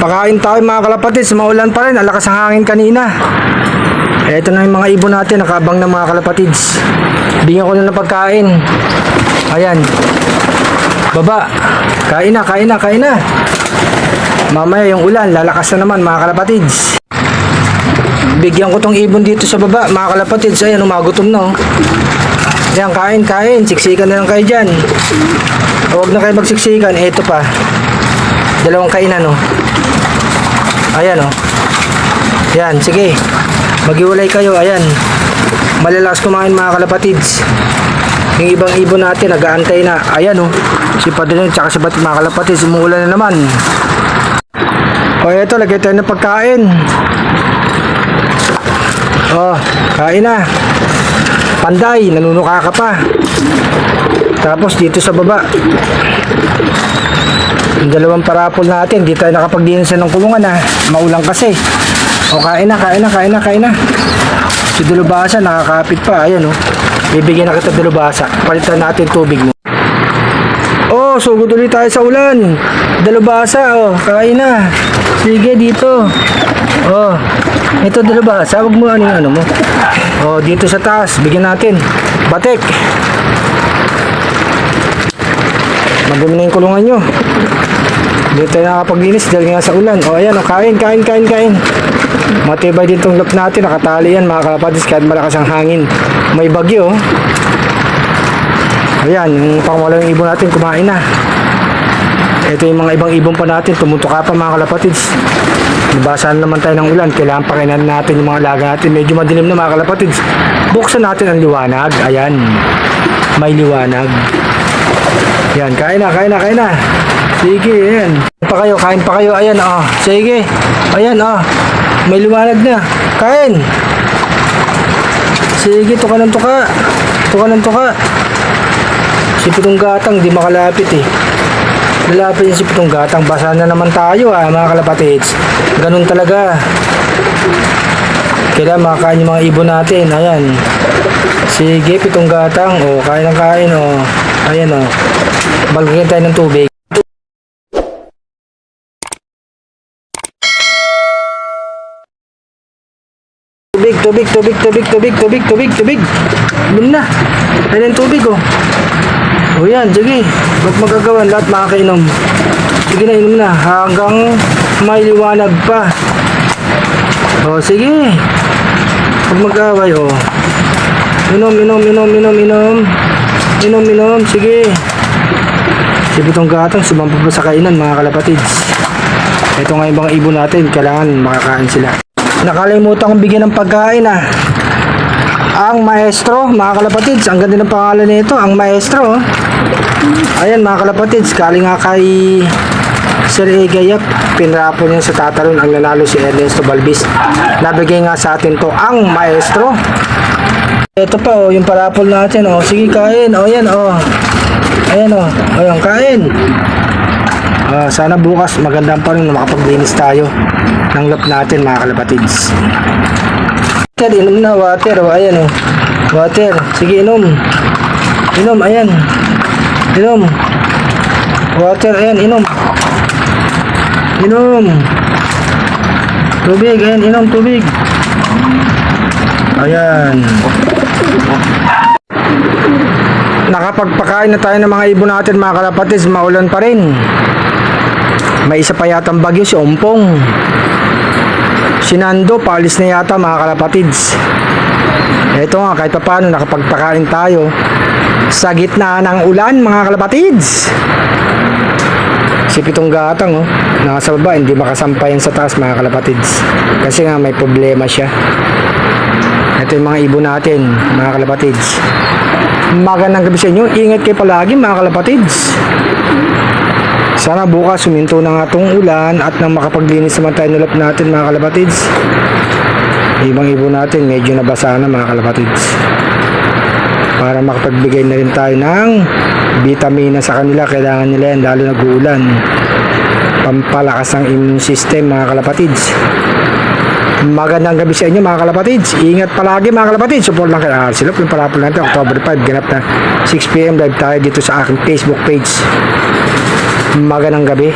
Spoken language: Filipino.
Pakain tayo mga kalapatids, maulan pa rin, alakas ang hangin kanina. Ito na yung mga ibon natin, nakabang na mga kalapatids. Bigyan ko na ng pagkain. Ayan. Baba. Kain na, kain na, kain na. Mamaya yung ulan, lalakas na naman mga kalapatids. Bigyan ko tong ibon dito sa baba mga kalapatids. Ayan, umagutom na oh. Ayan, kain, kain. Siksikan na lang kayo dyan. Huwag na kayo magsiksikan. Ito pa. Dalawang kainan oh. Ayan oh. Ayan, sige. Maghiwalay kayo, ayan. Malalakas kumain mga kalapatids. Yung ibang ibon natin, nag-aantay na. Ayan oh. Si Padre tsaka si Batit mga kalapatids, umuulan na naman. O eto, lagay tayo ng pagkain. Oh, kain na. Panday, nanunuka ka pa. Tapos dito sa baba, yung dalawang parapol natin, di tayo nakapagdinisan ng kulungan ha. Maulang kasi. O kain na, kain na, kain na, kain na. Si Dalubhasa nakakapit pa. Ayan o. Bibigyan na kita Dalubhasa. Palitan natin tubig mo. Oh, sugod ulit tayo sa ulan. Dalubhasa, oh, kain na. Sige dito. Oh, ito Dalubhasa. Huwag mo ano mo. Oh, dito sa taas. Bigyan natin. Batik. Madumi na yung kulungan nyo. Hindi tayo nakapaglinis dahil nga sa ulan. O ayan, o, kain, kain, kain, kain. Matibay din itong lap natin. Nakatali yan mga kalapatids kahit malakas ang hangin. May bagyo. Ayan, yung pangwalong ibon natin kumain na. Ito yung mga ibang ibon pa natin. Tumutuka pa mga kalapatids. Nabasa na naman tayo ng ulan. Kailangan pakinan natin yung mga alaga natin. Medyo madilim na mga kalapatids. Buksan natin ang liwanag. Ayan, may liwanag. Yan, kain na, kain na, kain na. Sige, ayan. Kain pa kayo, ayan, oh. Sige, ayan, oh. May liwanag na. Kain. Sige, tuka ng tuka. Tuka ng tuka. Si Pitong Gatang, di makalapit eh. Lalapit yung si Pitong Gatang. Basa na naman tayo mga kalapatids. Ganun talaga. Kailangan makakain yung mga ibon natin. Ayan. Sige, Pitong Gatang. Oh, kain ng kain, oh. Ayan, oh. Balagyan tayo ng tubig. Tubig, tubig, tubig, tubig, tubig, tubig, tubig. Inom na. Ayan ang tubig, oh. O yan, sige. Huwag magagawan, lahat makakainom. Sige na, inom na. Hanggang may liwanag pa. O, sige. Huwag mag-away, oh. Inom, inom, inom, inom, inom. Inom, inom, sige. Si Pitong Gatang, sumampa pa sa kainan, mga kalapatids. Ito nga yung mga ibon natin, kailangan makakain sila. Nakalimutan kong bigyan ng pagkain ang maestro, mga kalapatids. Ang ganda ng pangalan nito, ang maestro. Ayan mga kalapatids, galing nga kay Sir Egayap. Pinrapo niya sa tatalon ang nanalo si Ernesto Balbis. Nabigay nga sa atin to ang maestro. Ito pa oh, yung parapol natin oh. Sige kain, oh yan oh. Ayan oh, ayan kain. Sana bukas magandang pa rin makapaglinis tayo ng lap natin mga kalapatids. Water, inom na water. O, ayan o. Water. Sige, inom. Inom, ayan. Inom. Water, ayan, inom. Inom. Tubig, ayan, inom, tubig. Ayan. Nakapagpakain na tayo ng mga ibon natin mga kalapatids. Maulan pa rin. May isa pa yatang bagyo si Ompong. Si Nando, paalis na yata mga kalapatids. Ito nga, kahit pa paano nakapagpakain tayo sa gitna ng ulan mga kalapatids. Si Pitong Gatang oh, nasa baba, hindi makasampayan sa taas mga kalapatids. Kasi nga may problema siya. Ito yung mga ibon natin mga kalapatids. Magandang gabi sa inyo. Ingat kayo palagi mga kalapatids. Sana bukas suminto na nga itong ulan at nang makapaglinis naman tayo nulap natin mga kalapatids. Ibang ibon natin medyo nabasa na mga kalapatids. Para makapagbigay na rin tayo ng vitamina sa kanila. Kailangan nila yan lalo nag-uulan. Pampalakas ng immune system mga kalapatids. Magandang gabi sa inyo mga kalapatids. Ingat palagi mga kalapatids. Support lang kay Arsilop. Yung parapol natin October 5 ganap na 6 PM live tayo dito sa aking Facebook page. Magandang gabi.